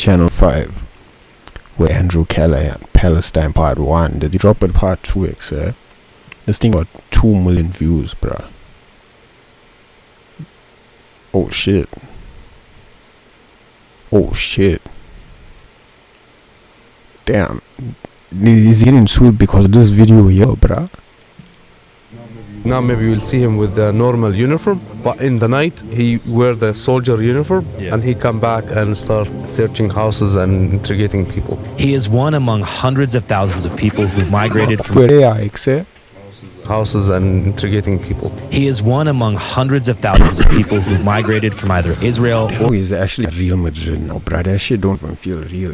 Channel 5, where Andrew Callahan, Palestine Part 1, did he drop it Part 2, This thing got 2 million views, bruh. Oh shit. Oh shit. Damn. He's getting sued because of this video here, bruh. Now maybe we'll see him with the normal uniform, but in the night he wear the soldier uniform, and he come back and start searching houses and interrogating people. He is one among hundreds of thousands of people who migrated from houses and interrogating people. He is one among hundreds of thousands of people who migrated from either Israel or he's actually Real Madrid now, bruh. That shit don't even feel real,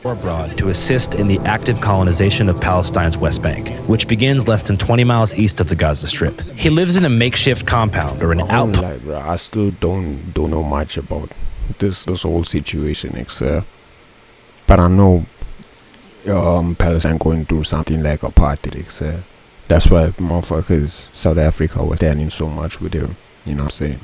or abroad to assist in the active colonization of Palestine's West Bank, which begins less than 20 miles east of the Gaza Strip. He lives in a makeshift compound or an outpost. I still don't know much about this whole situation, but I know Palestine going through something like apartheid, That's why motherfuckers South Africa was standing so much with him, you know what I'm saying?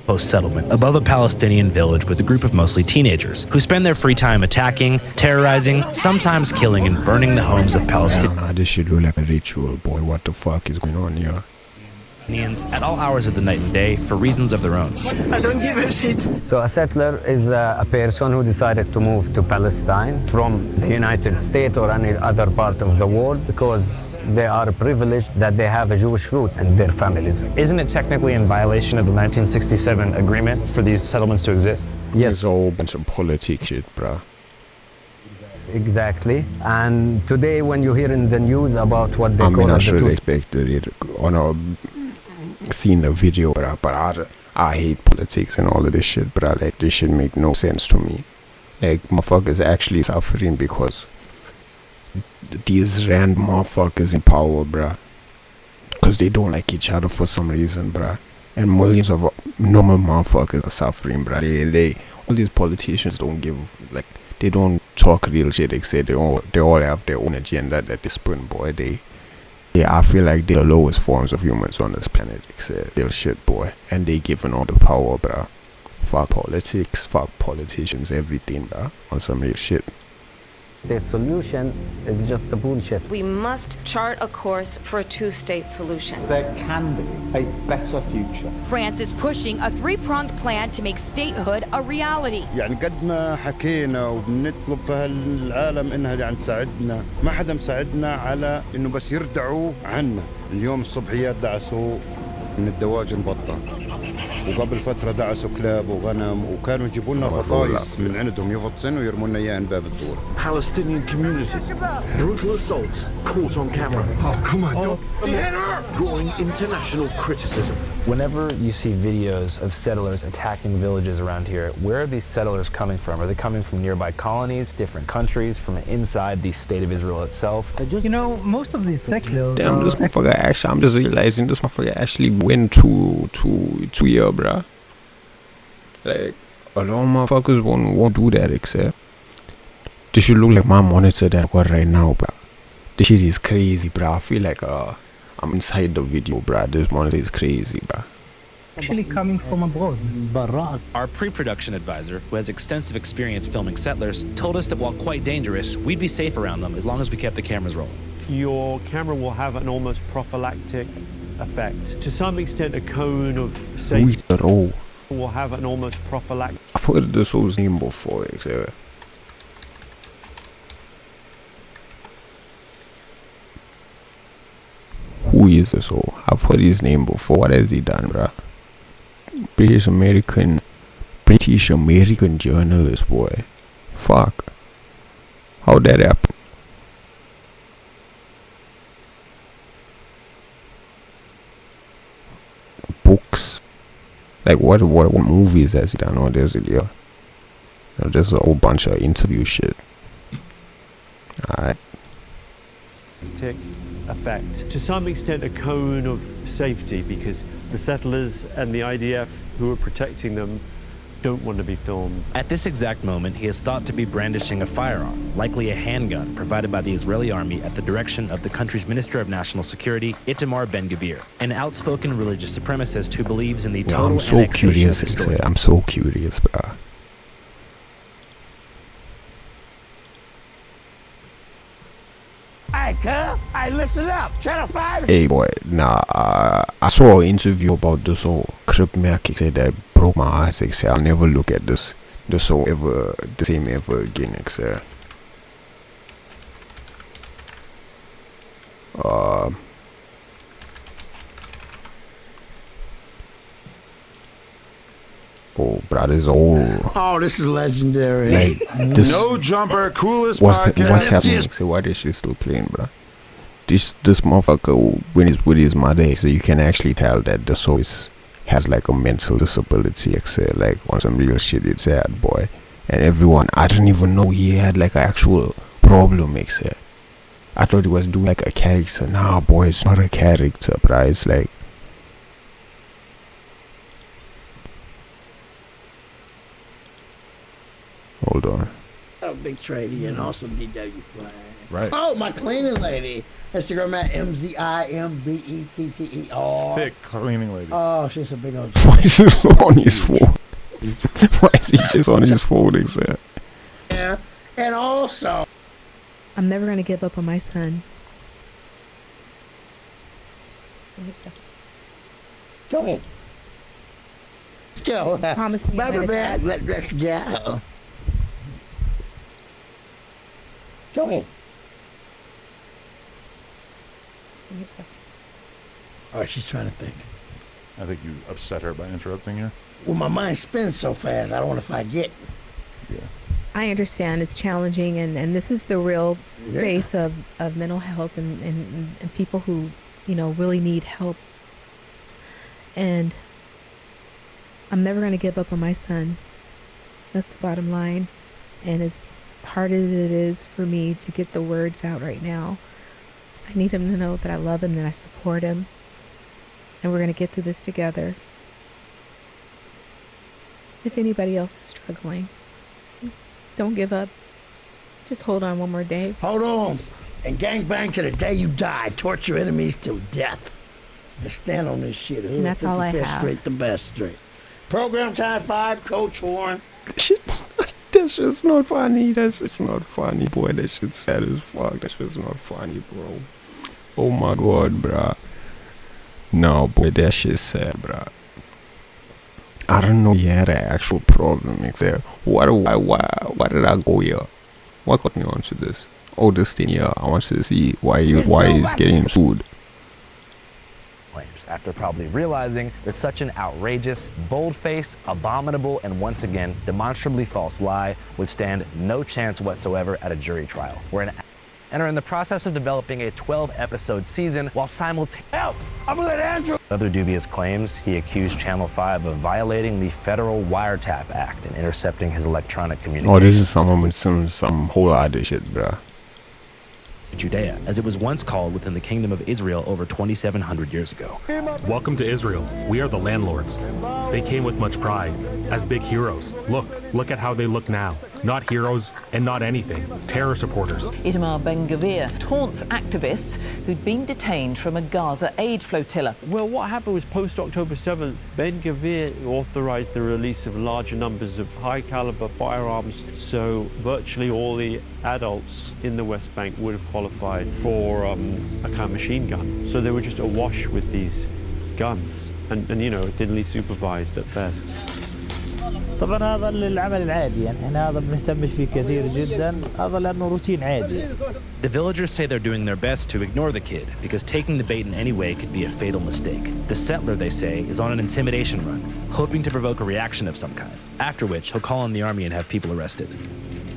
Post-settlement above a Palestinian village with a group of mostly teenagers who spend their free time attacking, terrorizing, sometimes killing and burning the homes of Palestinians. This shit look like a ritual, boy. What the fuck is going on here? At all hours of the night and day for reasons of their own. I don't give a shit. So a settler is a person who decided to move to Palestine from the United States or any other part of the world because they are privileged that they have a Jewish roots in their families. Isn't it technically in violation of the 1967 agreement for these settlements to exist? Yes. It's a whole bunch of politics shit, bruh. Exactly. And today when you hear in the news about what they call I should expected it on seen the video, bruh, but I hate politics and all of this shit, bruh. Like, this shit make no sense to me. Like, motherfuckers actually suffering because these random motherfuckers in power, bruh, because they don't like each other for some reason, bruh, and millions of normal motherfuckers are suffering, bruh. They all these politicians don't give, like, they don't talk real shit, except they all have their own agenda that they spin, boy. I feel like they're the lowest forms of humans on this planet, except real shit, boy, and they given all the power, bruh. Fuck politics, fuck politicians, everything, bruh, on some real shit. The solution is just a bullshit. We must chart a course for a two-state solution. There can be a better future. France is pushing a three-pronged plan to make statehood a reality. يعني قد ما حكينا وبنطلب في هالعالم انها يعني تساعدنا، ما حدا مساعدنا على انه بس يردعوا عنا. اليوم الصبحيات دعسوا من الدواجن بطة، وقبل فترة دعسوا كلاب وغنم، وكانوا يجيبوا لنا فطايس من عندهم يفطسن ويرموا لنا اياها باب الدور. Palestinian communities, brutal assaults caught on camera. Oh, come on, don't hit her! Drawing international criticism. Whenever you see videos of settlers attacking villages around here, where are these settlers coming from? Are they coming from nearby colonies, different countries, from inside the state of Israel itself? You know, most of these settlers. Damn, this motherfucker actually, I'm just realizing this motherfucker actually went to here, bruh. Like, a lot of motherfuckers won't do that, except this should look like my monitor that I got right now, bruh. This shit is crazy, bruh. I feel like I'm inside the video, bruh. This monitor is crazy, bruh. Actually coming from abroad. Our pre-production advisor, who has extensive experience filming settlers, told us that while quite dangerous, we'd be safe around them as long as we kept the cameras rolling. Your camera will have an almost prophylactic effect. To some extent, a cone of safety will have an almost prophylactic. I've heard this whole name before, except who is this all? I've heard his name before. What has he done, bruh? British American journalist, boy. Fuck. How'd that happen? Books. Like what movies has he done? Or there's it here? Just a whole bunch of interview shit. Alright. Effect. To some extent, a cone of safety, because the settlers and the IDF who are protecting them don't want to be filmed. At this exact moment, he is thought to be brandishing a firearm, likely a handgun provided by the Israeli army at the direction of the country's Minister of National Security, Itamar Ben-Gvir, an outspoken religious supremacist who believes in the total annexation of the I'm so curious, bro. right, cuz. Hey, listen up. Channel 5. Hey boy, nah, I saw an interview about this whole Kripmerk said that broke my heart. Like, say, I'll never look at this show ever the same ever again. Like, say. Oh, bro, this old. Oh, this is legendary. Like, this, no jumper, coolest what's podcast. happening? So why is she still playing, bro? This motherfucker, when he's with his mother, so you can actually tell that the show has like a mental disability, like on some real shit. It's sad, boy. And everyone, I didn't even know he had like an actual problem, I thought he was doing like a character. Nah, boy, it's not a character, bro. It's like. Hold on. Oh, big tradie and also DW flag. Right. Oh, my cleaning lady. Instagram at MZIMBETTER. Thick cleaning lady. Oh, she's a big old. Why is he on his phone? Why is he just on his phone, Yeah, and also. I'm never gonna give up on my son. Go ahead. Let's go. Promise me. Let's go. Go ahead. All right, she's trying to think. I think you upset her by interrupting you. Well, my mind spins so fast, I don't want to forget. Yeah. I understand it's challenging, and this is the real face of mental health and people who, really need help. And I'm never going to give up on my son. That's the bottom line. And as hard as it is for me to get the words out right now, I need him to know that I love him and I support him. And we're going to get through this together. If anybody else is struggling, don't give up. Just hold on one more day. Hold on. And gangbang to the day you die. Torture enemies till death. And stand on this shit. And that's all I have. Straight, the best straight. Program time 5, Coach Warren. That's just not funny. That's just not funny, boy. That shit's sad as fuck. That's just not funny, bro. Oh my god, bruh. No, boy, that shit's sad, bruh. I don't know he had an actual problem, except why did I go here? What got me onto this? Oh, this thing here. I want to see why he's getting sued. After probably realizing that such an outrageous, bold-faced, abominable, and once again, demonstrably false lie would stand no chance whatsoever at a jury trial. And are in the process of developing a 12-episode season while simultaneously. I'm gonna let Andrew. Other dubious claims, he accused Channel 5 of violating the Federal Wiretap Act and intercepting his electronic communications. Oh, this is someone with some whole other shit, bruh. Judea, as it was once called within the Kingdom of Israel over 2,700 years ago. Welcome to Israel. We are the landlords. They came with much pride, as big heroes. Look at how they look now. Not heroes and not anything. Terror supporters. Itamar Ben-Gvir taunts activists who'd been detained from a Gaza aid flotilla. Well, what happened was post-October 7th, Ben-Gvir authorized the release of larger numbers of high-caliber firearms, so virtually all the adults in the West Bank would have qualified for a kind of machine gun. So they were just awash with these guns and thinly supervised at best. طبعا هذا العمل العادي يعني احنا هذا بنهتمش فيه كثير جدا هذا لانه روتين عادي. The villagers say they're doing their best to ignore the kid because taking the bait in any way could be a fatal mistake. The settler, they say, is on an intimidation run, hoping to provoke a reaction of some kind, after which he'll call on the army and have people arrested.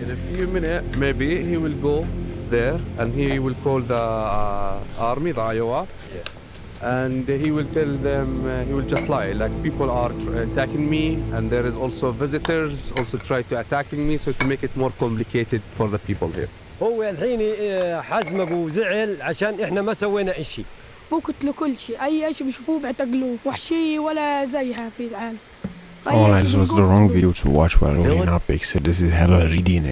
In a few minutes, maybe he will go there and he will call the army, the IOR. Yeah. And he will tell them, he will just lie, like people are attacking me and there is also visitors also try to attacking me, so to make it more complicated for the people here. هو الحين حزمه وزعل عشان احنا ما سوينا اشي. بقتلوا كل شيء، أي شيء بيشوفوه بيعتقلوه، وحشية ولا زيها في العالم. Oh, this was the wrong video to watch while rolling up, except this is hella reading,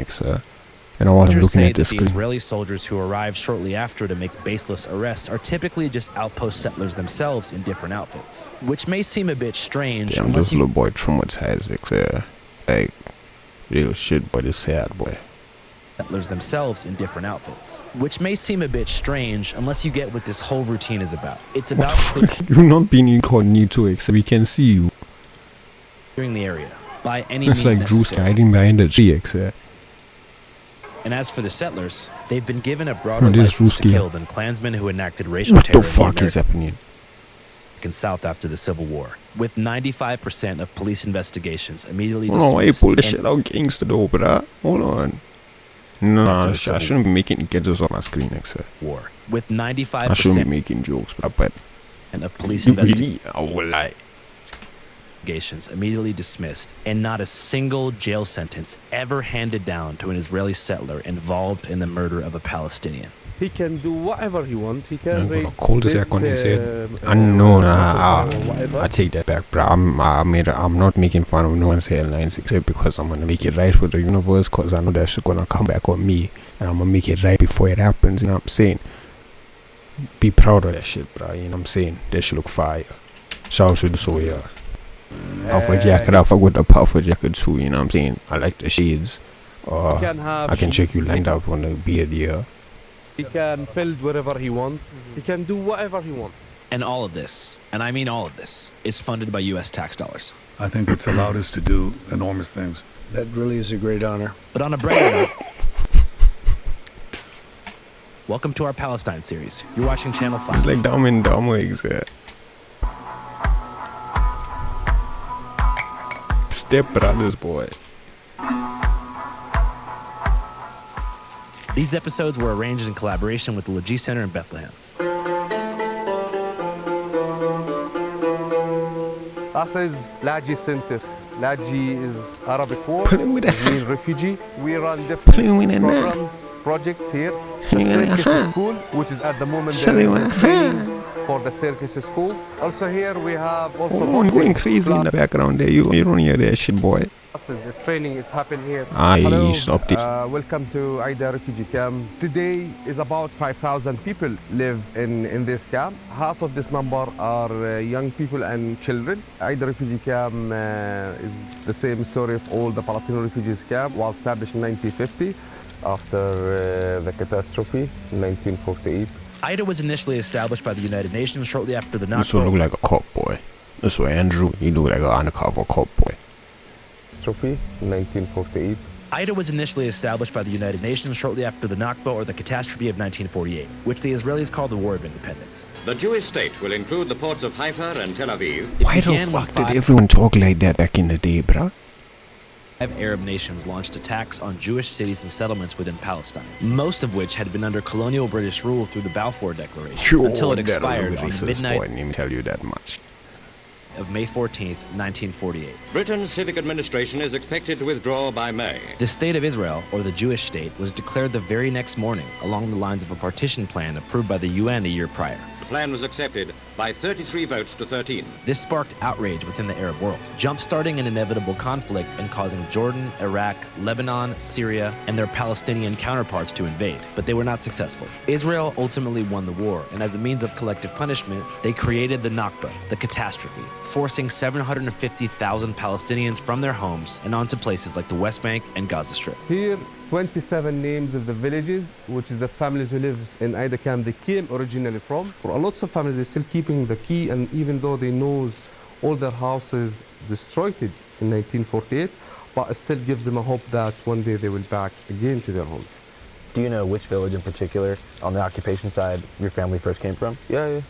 and I was looking at the screen. The Israeli soldiers who arrived shortly after to make baseless arrests are typically just outpost settlers themselves in different outfits, which may seem a bit strange. Damn, this little boy traumatized, like real shit, but it's sad, boy. settlers themselves in different outfits, which may seem a bit strange unless you get what this whole routine is about. It's about You're not being incognito, except we can see you. clearing the area by any It's means like Bruce necessary. hiding behind a tree, except. And as for the settlers, they've been given a broader this license to Ruski. kill than Klansmen who enacted racial What terror the in fuck is happening? American South after the Civil War, with 95% of police investigations immediately Hold on, why you dismissed pull this and shit out gangster though, bruh? Hold on. No, After I the Civil shouldn't be making get this on my screen, except. War, with I shouldn't 95% be making jokes, but of police you investigations really, I will lie. immediately dismissed, and not a single jail sentence ever handed down to an Israeli settler involved in the murder of a Palestinian. He can do whatever he wants. He can I'm raid gonna call this this, act on his head. or whatever. I take that back, bro. I'm not making fun of no one's hairlines except because I'm gonna make it right with the universe, cause I know that shit gonna come back on me, and I'm gonna make it right before it happens. You know what I'm saying? Be proud of that shit, bro. You know what I'm saying? That shit look fire. Shout out to the soul, yeah. Puffer jacket, I fuck with the puffer jacket too. You know what I'm saying? I like the shades. I can check you lined up on the beard, yeah. He can build wherever he wants. He can do whatever he wants. And all of this, and I mean all of this, is funded by U.S. tax dollars. I think it's allowed us to do enormous things. That really is a great honor. But on a brighter note, welcome to our Palestine series. You're watching Channel 5. It's like Dumb and Dumber, except. Step Brothers, boy. These episodes were arranged in collaboration with the Lajee Center in Bethlehem. Us is Lajee Center. Lajee is Arabic word. Playing with It means refugee. We run different programs, projects here. The circus school, which is at the moment they're training for the circus school. Also here we have also Oh, you're going crazy in the class. background there. You don't hear that shit, boy. Classes, training, it happened here. You stopped it. Welcome to Aida refugee camp. Today is about 5,000 people live in this camp. Half of this number are young people and children. Aida refugee camp is the same story of all the Palestinian refugees camp. Was established in 1950 after the catastrophe in 1948. Aida was initially established by the United Nations shortly after the This one look Nakba. like a cop, boy. This one, Andrew, you look like an undercover cop, boy. Catastrophe in 1948. Aida was initially established by the United Nations shortly after the Nakba, or the catastrophe of 1948, which the Israelis called the War of Independence. The Jewish state will include the ports of Haifa and Tel Aviv. Why the fuck did everyone talk like that back in the day, bruh? 5 Arab nations launched attacks on Jewish cities and settlements within Palestine, most of which had been under colonial British rule through the Balfour Declaration, until it expired on midnight Boy, I didn't even tell you that much. of May 14th, 1948. Britain's civic administration is expected to withdraw by May. The State of Israel, or the Jewish state, was declared the very next morning along the lines of a partition plan approved by the UN a year prior. The plan was accepted by 33 votes to 13. This sparked outrage within the Arab world, jump-starting an inevitable conflict and causing Jordan, Iraq, Lebanon, Syria, and their Palestinian counterparts to invade, but they were not successful. Israel ultimately won the war, and as a means of collective punishment, they created the Nakba, the catastrophe, forcing 750,000 Palestinians from their homes and onto places like the West Bank and Gaza Strip. Here, 27 names of the villages, which is the families who live in Aida camp they came originally from. For lots of families, they're still keeping the key, and even though they know all their houses destroyed it in 1948, but it still gives them a hope that one day they will back again to their homes. Do you know which village in particular on the occupation side your family first came from? Yeah.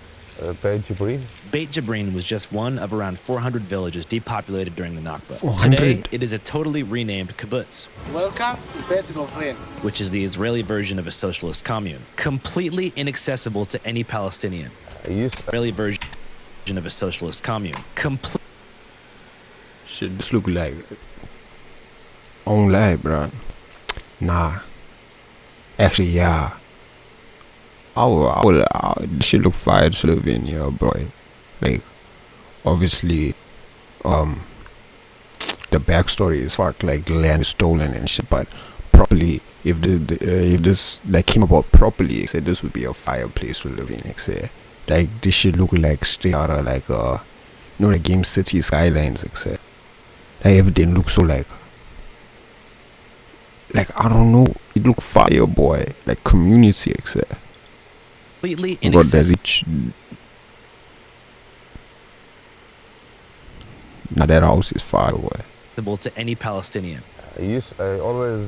Beit Jibrin. Beit Jibrin was just one of around 400 villages depopulated during the Nakba. 400? Today, it is a totally renamed kibbutz, Welcome to Beit Jibrin. which is the Israeli version of a socialist commune, completely inaccessible to any Palestinian. Israeli version of a socialist commune, Shit, this look like. I don't lie, bruh. Nah. Actually, yeah. This shit look fire to live in, yeah, boy. Like, obviously, the backstory is fucked, like the land is stolen and shit, but properly, if this like came about properly, I said this would be a fire place to live in, I say. Like, this shit look like straight out of like the Game City Skylines, I say. Like, everything looks so like like, I don't know, it look fire, boy. Like community, etc. Completely God, inaccessible. Now that house is far away. To any Palestinian. I always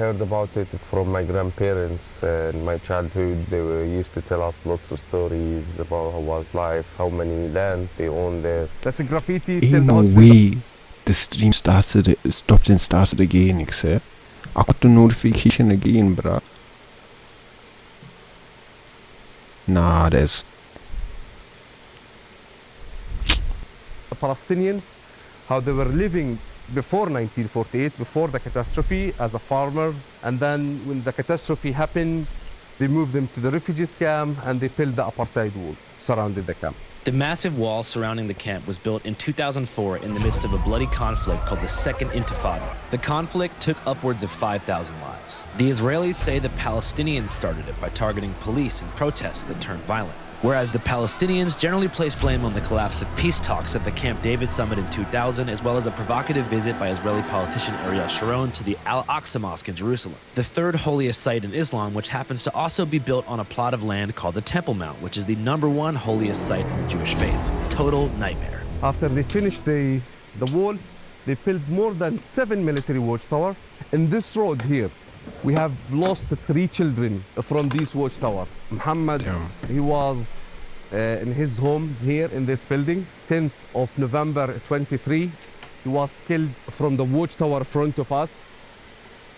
heard about it from my grandparents in my childhood. They used to tell us lots of stories about how was life, how many lands they own there. That's a graffiti. Ain't no way the stream stopped and started again, except I got the notification again, bruh. Nah, there's The Palestinians, how they were living before 1948, before the catastrophe, as a farmers, and then when the catastrophe happened, they moved them to the refugees camp and they built the apartheid wall surrounding the camp. The massive wall surrounding the camp was built in 2004 in the midst of a bloody conflict called the Second Intifada. The conflict took upwards of 5,000 lives. The Israelis say the Palestinians started it by targeting police and protests that turned violent, whereas the Palestinians generally place blame on the collapse of peace talks at the Camp David summit in 2000, as well as a provocative visit by Israeli politician Ariel Sharon to the Al-Aqsa Mosque in Jerusalem, the third holiest site in Islam, which happens to also be built on a plot of land called the Temple Mount, which is the #1 holiest site in the Jewish faith. Total nightmare. After they finished the wall, they built more than 7 military watchtowers. In this road here, we have lost 3 children from these watchtowers. Muhammad, he was in his home here in this building. 10th of November 23, he was killed from the watchtower front of us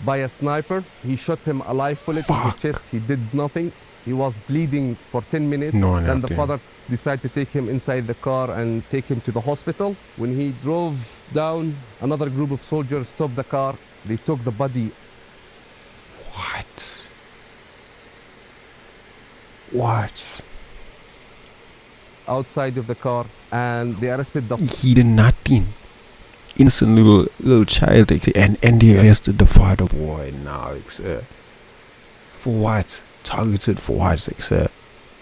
by a sniper. He shot him a live bullet in his chest. He did nothing. He was bleeding for 10 minutes. Then the father decided to take him inside the car and take him to the hospital. When he drove down, another group of soldiers stopped the car. They took the body. What? Outside of the car, and they arrested the. He did nothing. Innocent little child, and they arrested the father, boy. Now, for what? Targeted for what?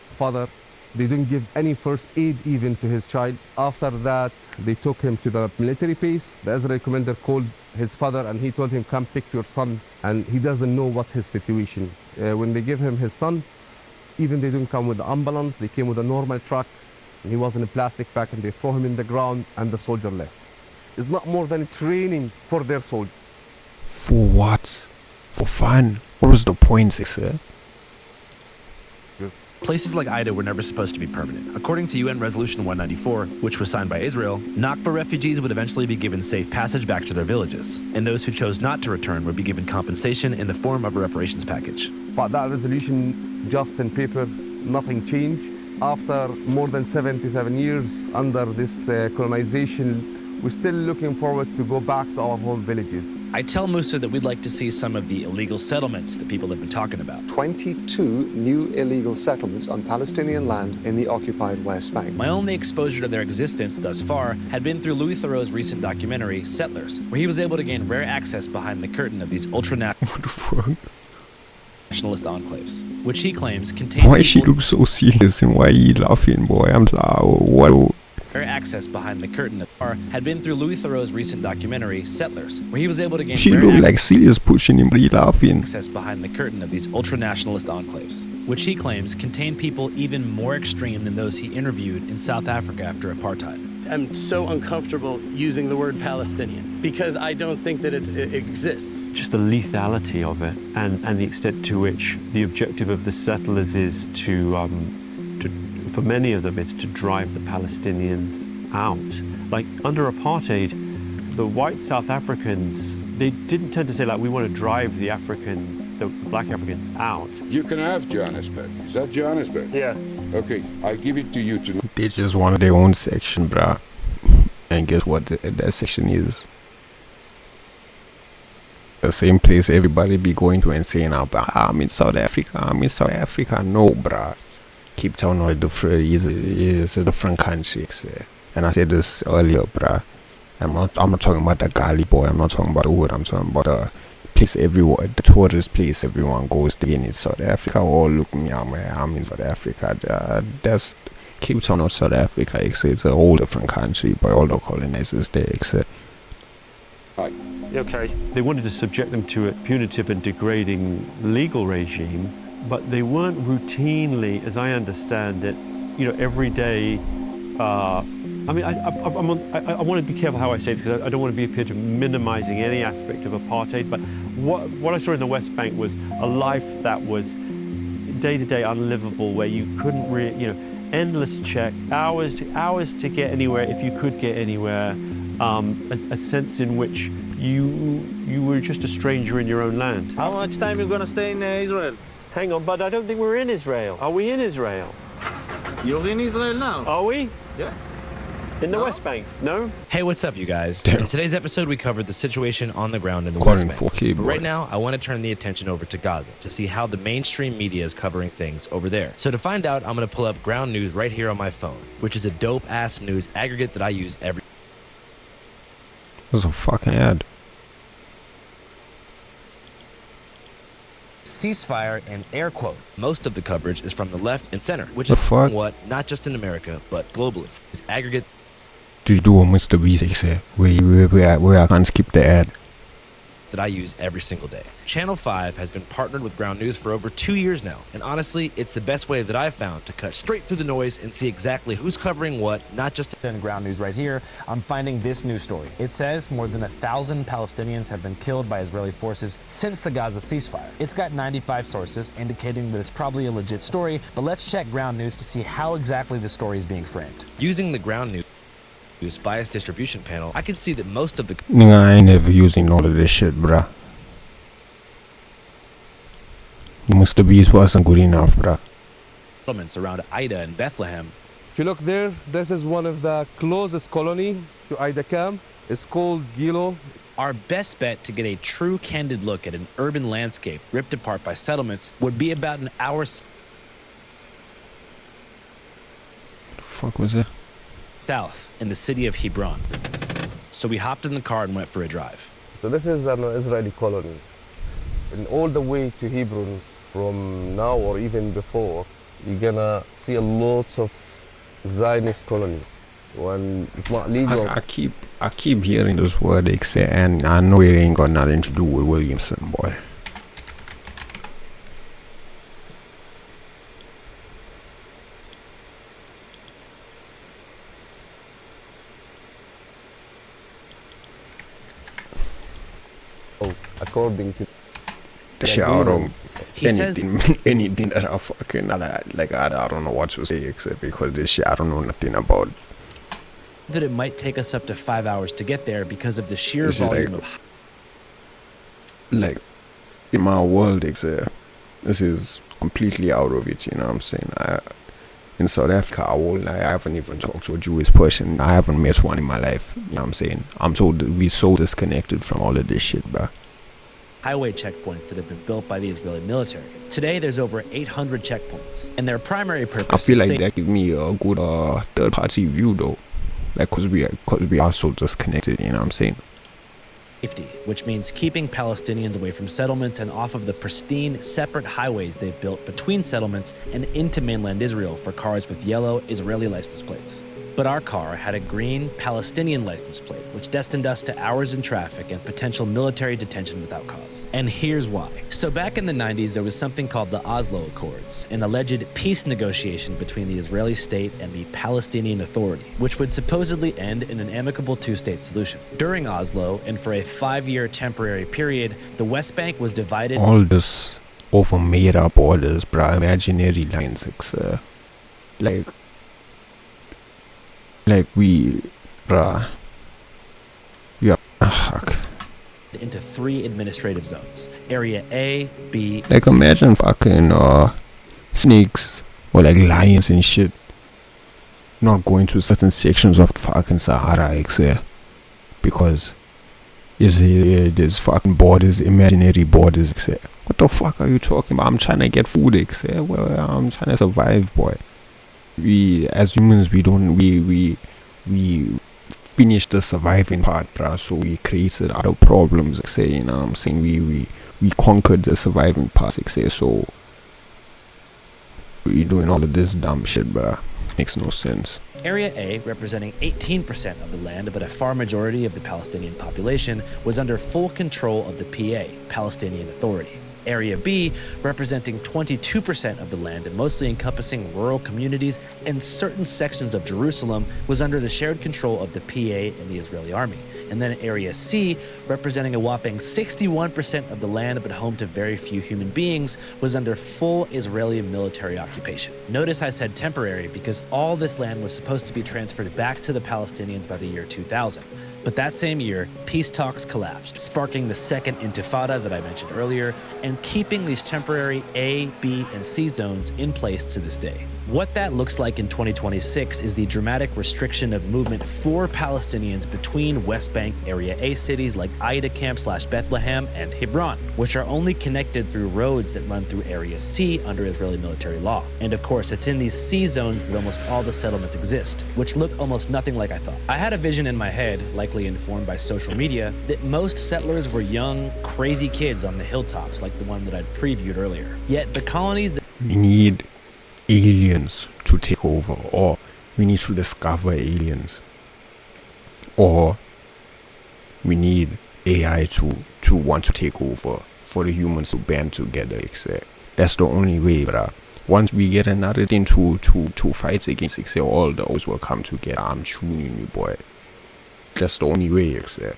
Father, they didn't give any first aid even to his child. After that, they took him to the military base. The Israeli commander called his father and he told him, come pick your son, and he doesn't know what's his situation. When they give him his son, even they didn't come with the ambulance, they came with a normal truck, and he was in a plastic bag, and they throw him in the ground, and the soldier left. It's not more than training for their soldier. For what? For fun? What was the point, sir? Places like Ida were never supposed to be permanent. According to UN Resolution 194, which was signed by Israel, Nakba refugees would eventually be given safe passage back to their villages, and those who chose not to return would be given compensation in the form of a reparations package. But that resolution, just in paper, nothing changed. After more than 77 years under this colonization, we're still looking forward to go back to our home villages. I tell Musa that we'd like to see some of the illegal settlements that people have been talking about. 22 new illegal settlements on Palestinian land in the occupied West Bank. My only exposure to their existence thus far had been through Louis Theroux's recent documentary, Settlers, where he was able to gain rare access behind the curtain of these ultra-nationalist enclaves, which he claims contain Why she look so serious and why he laughing, boy? I'm like, what? Rare access behind the curtain had been through Louis Theroux's recent documentary, Settlers, where he was able to gain she rare looked like serious pushing him, but he laughing. Access behind the curtain of these ultra-nationalist enclaves, which he claims contain people even more extreme than those he interviewed in South Africa after apartheid. I'm so uncomfortable using the word Palestinian because I don't think that it exists. Just the lethality of it and the extent to which the objective of the settlers is to for many of them, it's to drive the Palestinians out. Like under apartheid, the white South Africans, they didn't tend to say like, we want to drive the Africans, the black Africans out. You can have Johannesburg. Is that Johannesburg? Yeah. Okay, I give it to you tonight. They just wanted their own section, bruh. And guess what that section is? The same place everybody be going to and saying, I'm in South Africa, I'm in South Africa. No, bruh. Cape Town is a different country. And I said this earlier, bruh. I'm not talking about the Gali boy, I'm not talking about the wood, I'm talking about the place everywhere, the tourist place everyone goes to in South Africa. All look me, I'm in South Africa. That's Cape Town or South Africa, it's a whole different country, but all the colonizers there, Hi, Okay. They wanted to subject them to a punitive and degrading legal regime, but they weren't routinely, as I understand it, every day. I want to be careful how I say it because I don't want to be appear to minimizing any aspect of apartheid. But what I saw in the West Bank was a life that was day-to-day unlivable, where you couldn't endless check, hours to get anywhere if you could get anywhere. A sense in which you were just a stranger in your own land. How much time you gonna stay in Israel? Hang on, but I don't think we're in Israel. Are we in Israel? You're in Israel now. Are we? Yeah. In the West Bank? No? Hey, what's up, you guys? Damn. In today's episode, we covered the situation on the ground in the Calling West Bank. 4K, But boy. right now, I want to turn the attention over to Gaza to see how the mainstream media is covering things over there. So to find out, I'm going to pull up ground news right here on my phone, which is a dope-ass news aggregate that I use every... There's a fucking ad. Ceasefire and air quote. Most of the coverage is from the left and center, which The is fuck? somewhat not just in America, but globally. This aggregate Do you do a Mr. Beast where I can't skip the ad? that I use every single day. Channel 5 has been partnered with Ground News for over 2 years now, and honestly, it's the best way that I've found to cut straight through the noise and see exactly who's covering what, not just In Ground News right here, I'm finding this news story. It says more than 1,000 Palestinians have been killed by Israeli forces since the Gaza ceasefire. It's got 95 sources indicating that it's probably a legit story, but let's check Ground News to see how exactly the story is being framed. using the Ground News bias distribution panel. I can see that most of the Nigga, I ain't never using all of this shit, bruh. Mr. Beast wasn't good enough, bruh. settlements around Ida and Bethlehem. If you look there, this is one of the closest colony to Ida camp. It's called Gilo. Our best bet to get a true candid look at an urban landscape ripped apart by settlements would be about an hour The fuck was it? south in the city of Hebron. So we hopped in the car and went for a drive. So this is an Israeli colony. And all the way to Hebron from now or even before, you're gonna see a lot of Zionist colonies. When it's not legal. I keep hearing this word they say, and I know it ain't got nothing to do with Williamson, boy. According to The shit, I don't. He says- Anything that I fucking like, I don't know what to say except because this shit I don't know nothing about. That it might take us up to 5 hours to get there because of the sheer This is volume like- of Like in my world, this is completely out of it. You know what I'm saying? In South Africa, I haven't even talked to a Jewish person. I haven't met one in my life. You know what I'm saying? I'm so we so disconnected from all of this shit, bro. highway checkpoints that have been built by the Israeli military. Today, there's over 800 checkpoints, and their primary purpose I feel is like that gives me a good third-party view, though. Like, cause we are so disconnected. You know what I'm saying? safety, which means keeping Palestinians away from settlements and off of the pristine, separate highways they've built between settlements and into mainland Israel for cars with yellow Israeli license plates. But our car had a green Palestinian license plate, which destined us to hours in traffic and potential military detention without cause. And here's why. So back in the 90s, there was something called the Oslo Accords, an alleged peace negotiation between the Israeli state and the Palestinian Authority, which would supposedly end in an amicable two-state solution. During Oslo, and for a 5-year temporary period, the West Bank was divided. All this over made up borders, bruh, imaginary lines, like we, bruh, yeah, fuck. Into 3 administrative zones: Area A, B, Like, C. imagine fucking snakes or like lions and shit not going to certain sections of fucking Sahara, because there's fucking borders, imaginary borders, What the fuck are you talking about? I'm trying to get food, Well, I'm trying to survive, boy. We as humans, we finished the surviving part, bruh, so we created other problems, you know what I'm saying? We conquered the surviving part, so we doing all of this dumb shit, bruh. Makes no sense. Area A, representing 18% of the land but a far majority of the Palestinian population, was under full control of the PA, Palestinian Authority. Area B, representing 22% of the land and mostly encompassing rural communities and certain sections of Jerusalem, was under the shared control of the PA and the Israeli army. And then Area C, representing a whopping 61% of the land but home to very few human beings, was under full Israeli military occupation. Notice I said temporary because all this land was supposed to be transferred back to the Palestinians by the year 2000. But that same year, peace talks collapsed, sparking the second intifada that I mentioned earlier, and keeping these temporary A, B, and C zones in place to this day. What that looks like in 2026 is the dramatic restriction of movement for Palestinians between West Bank Area A cities like Aida Camp/Bethlehem and Hebron, which are only connected through roads that run through Area C under Israeli military law. And of course, it's in these C zones that almost all the settlements exist, which look almost nothing like I thought. I had a vision in my head, likely informed by social media, that most settlers were young, crazy kids on the hilltops like the one that I'd previewed earlier. Yet the colonies that we need aliens to take over, or we need to discover aliens, or we need AI to want to take over for the humans to band together, etc. That's the only way, bruh. Once we get another thing to fight against, etc., all those will come together. I'm chewing you, boy. That's the only way, etc.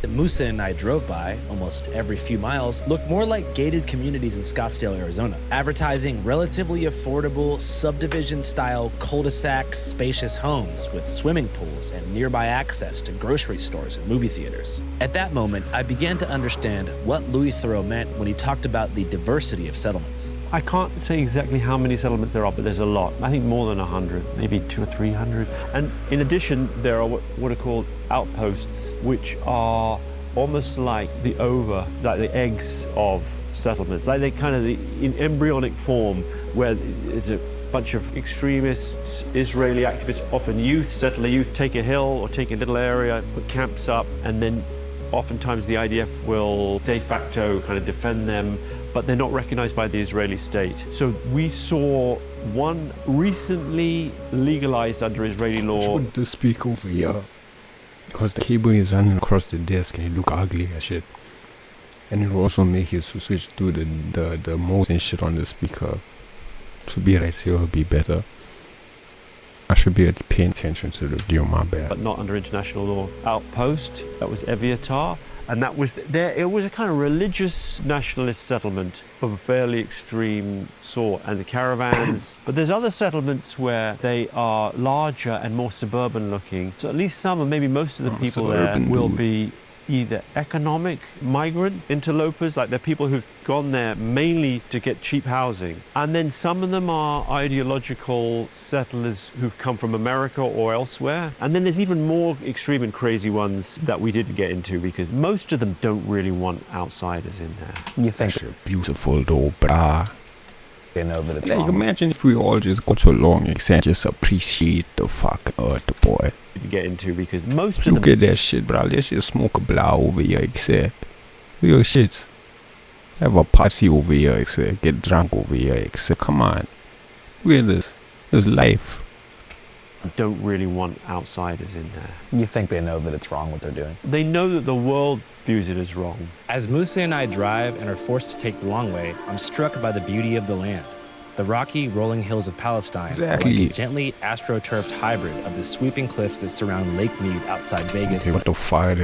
Musa and I drove by almost every few miles looked more like gated communities in Scottsdale, Arizona, advertising relatively affordable subdivision-style cul-de-sac spacious homes with swimming pools and nearby access to grocery stores and movie theaters. At that moment, I began to understand what Louis Theroux meant when he talked about the diversity of settlements. I can't say exactly how many settlements there are, but there's a lot. I think more than 100, maybe 200 or 300. And in addition, there are what are called outposts, which are almost like the ova, like the eggs of settlements, like they kind of in embryonic form, where there's a bunch of extremists, Israeli activists, often youth, settler youth, take a hill or take a little area, put camps up, and then oftentimes the IDF will de facto kind of defend them, but they're not recognized by the Israeli state. So we saw one recently legalized under Israeli law. To speak over here, because the cable is running across the desk and it look ugly as shit. And it will also make it to switch to the modes and shit on the speaker. To be right here will be better. I should be paying attention to the video, my bad. But not under international law. Outpost, that was Eviatar. And that was there. It was a kind of religious nationalist settlement of a fairly extreme sort, and the caravans. But there's other settlements where they are larger and more suburban looking. So at least some, and maybe most of the people there will be either economic migrants, interlopers, like they're people who've gone there mainly to get cheap housing. And then some of them are ideological settlers who've come from America or elsewhere. And then there's even more extreme and crazy ones that we didn't get into because most of them don't really want outsiders in there. You think that's beautiful though, brah. They know that it's like, imagine if we all just got along and just appreciate the fucking earth, boy. To get into because most of them. Look at that shit, bro. Let's just smoke a blow over here, except. Real shit. Have a party over here, except. Get drunk over here, except. Come on. Look at this. This life. Don't really want outsiders in there. You think they know that it's wrong what they're doing? They know that the world views it as wrong. As Musa and I drive and are forced to take the long way, I'm struck by the beauty of the land. The rocky, rolling hills of Palestine are like a gently astroturfed hybrid of the sweeping cliffs that surround Lake Mead outside Vegas. What the fuck?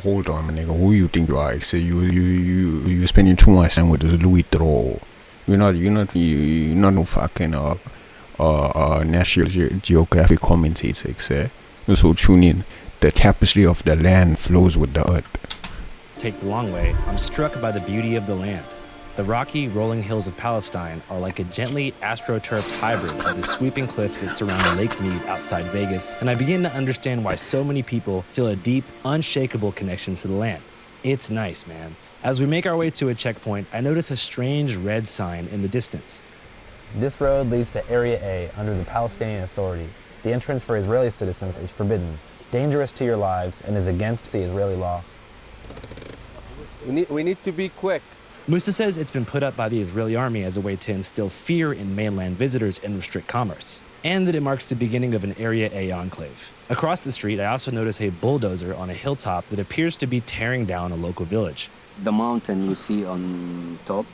Hold on, my nigga. Who you think you are? So you spending too much time with this Louis Theroux. You're not no fucking National Geographic commentator, etc. So tune in. The tapestry of the land flows with the earth. Take the long way. I'm struck by the beauty of the land. The rocky, rolling hills of Palestine are like a gently astroturfed hybrid of the sweeping cliffs that surround Lake Mead outside Vegas, and I begin to understand why so many people feel a deep, unshakable connection to the land. It's nice, man. As we make our way to a checkpoint, I notice a strange red sign in the distance. This road leads to Area A under the Palestinian Authority. The entrance for Israeli citizens is forbidden, dangerous to your lives, and is against the Israeli law. We need to be quick. Musa says it's been put up by the Israeli army as a way to instill fear in mainland visitors and restrict commerce. and that it marks the beginning of an Area A enclave. Across the street, I also notice a bulldozer on a hilltop that appears to be tearing down a local village. The mountain you see on top,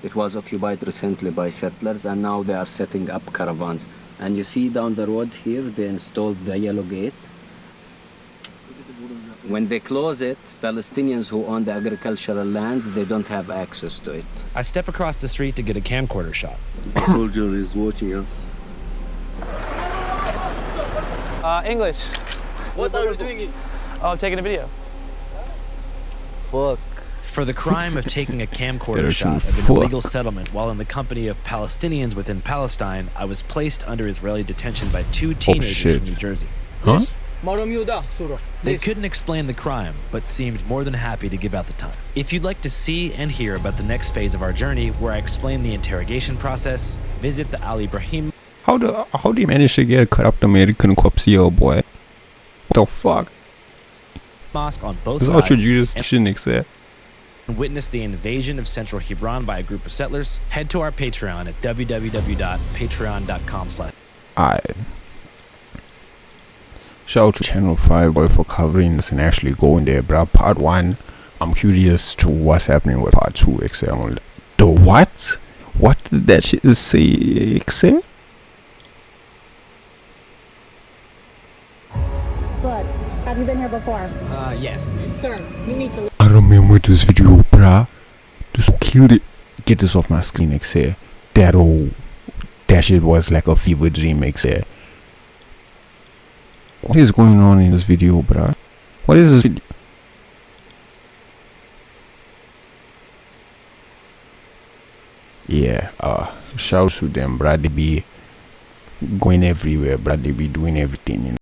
it was occupied recently by settlers, and now they are setting up caravans. And you see down the road here, they installed the yellow gate. When they close it, Palestinians who own the agricultural lands, they don't have access to it. I step across the street to get a camcorder shot. The soldier is watching us. English. What are you doing here? Oh, I'm taking a video. Fuck. For the crime of taking a camcorder There's shot some of an fuck. illegal settlement while in the company of Palestinians within Palestine, I was placed under Israeli detention by 2 teenagers shit. from New Jersey. Huh? They couldn't explain the crime, but seemed more than happy to give out the time. If you'd like to see and hear about the next phase of our journey, where I explain the interrogation process, visit the Al Ibrahim How do you manage to get a corrupt American cops here, boy? What the fuck? Mosque on both This is what sides you just shouldn't say. and witness the invasion of central Hebron by a group of settlers. Head to our Patreon at www.patreon.com/. Alright. Shout out to Channel 5 boy for covering this and actually going there, bruh. Part 1, I'm curious to what's happening with part 2, etc. The what? What did that shit say, etc? Good. Have you been here before? Yeah. Sir, you need to... I remember this video, bruh. Just killed it. Get this off my screen, etc. That shit was like a fever dream, etc. What is going on in this video, bruh? What is this video? Yeah, shout to them, bruh. They be going everywhere, bruh. They be doing everything, you know.